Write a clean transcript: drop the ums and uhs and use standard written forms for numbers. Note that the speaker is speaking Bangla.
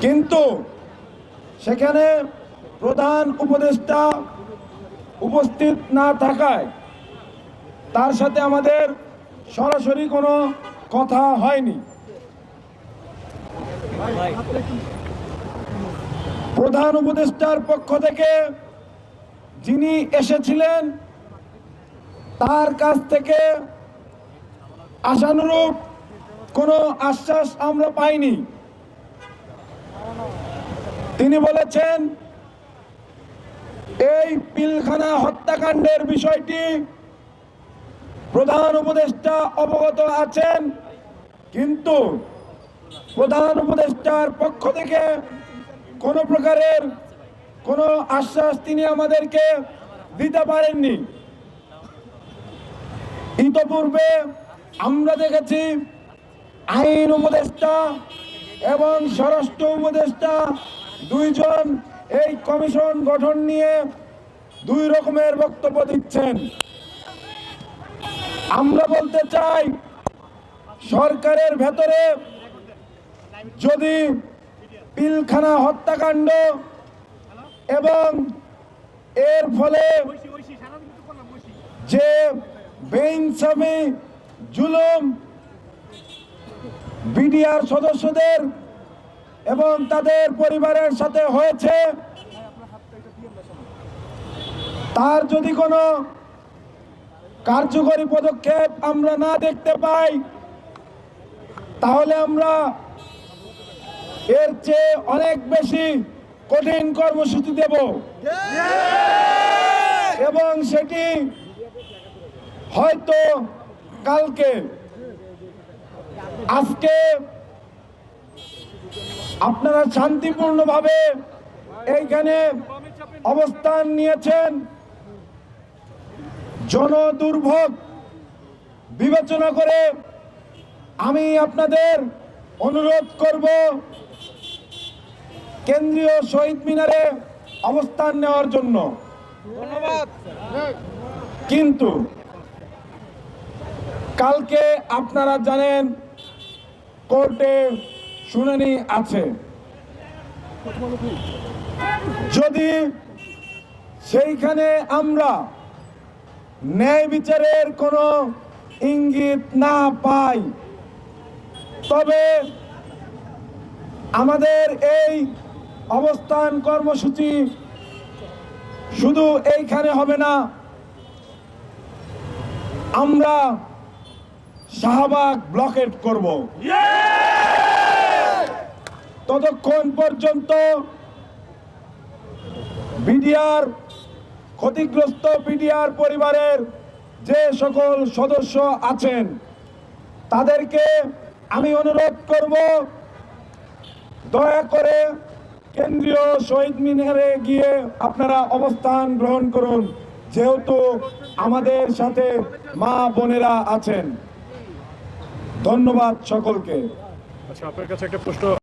কিন্তু সেখানে প্রধান উপদেষ্টা উপস্থিত না থাকায় তার সাথে আমাদের সরাসরি কোনো কথা হয়নি। প্রধান উপদেষ্টার পক্ষ থেকে যিনি এসেছিলেন তার কাছ থেকে আশানুরূপ কোনো আশ্বাস আমরা পাইনি। তিনি বলেছেন এই পিলখানা হত্যাকাণ্ডের বিষয়টি প্রধান উপদেষ্টা অবগত আছেন, কিন্তু প্রধান উপদেষ্টার পক্ষ থেকে কোনো প্রকারের কোনো আশ্বাস তিনি আমাদেরকে দিতে পারেননি। ইতপূর্বে আমরা দেখেছি আইন উপদেষ্টা এবং স্বরাষ্ট্র উপদেষ্টা দুইজন এই কমিশন গঠন নিয়ে দুই রকমের বক্তব্য দিচ্ছেন। আমরা বলতে চাই, সরকারের ভেতরে যদি পিলখানা হত্যাকাণ্ড এবং এর ফলে যে বেইনসাফি জুলুম বিডিআর সদস্যদের এবং তাদের পরিবারের সাথে হয়েছে, তার যদি কোনো কার্যকরী পদক্ষেপ আমরা না দেখতে পাই, তাহলে আমরা এর চেয়ে অনেক বেশি কঠিন কর্মসূচি দেব এবং সেটি হয়তো কালকে। আজকে আপনারা শান্তিপূর্ণভাবে এইখানে অবস্থান নিয়েছেন। জনদুর্ভোগ বিবেচনা করে আমি আপনাদের অনুরোধ করব কেন্দ্রীয় শহীদ মিনারে অবস্থান নেওয়ার জন্য। ধন্যবাদ। কিন্তু কালকে আপনারা জানেন কোর্টে শুনানি আছে। যদি সেইখানে আমরা ন্যায় বিচারের কোনো ইঙ্গিত না পাই, তবে আমাদের এই অবস্থান কর্মসূচি শুধু এইখানে হবে না, আমরা শাহবাগ ব্লকেট করব। ততক্ষণ পর্যন্ত বিডিআর ক্ষতিগ্রস্ত বিডিআর পরিবারের যে সকল সদস্য আছেন তাদেরকে আমি অনুরোধ করব, দয়া করে কেন্দ্রীয় শহীদ মিনারে গিয়ে আপনারা অবস্থান গ্রহণ করুন, যেহেতু আমাদের সাথে মা বোনেরা আছেন। ধন্যবাদ সকলকে। আচ্ছা, আপনার কাছে একটা প্রশ্ন।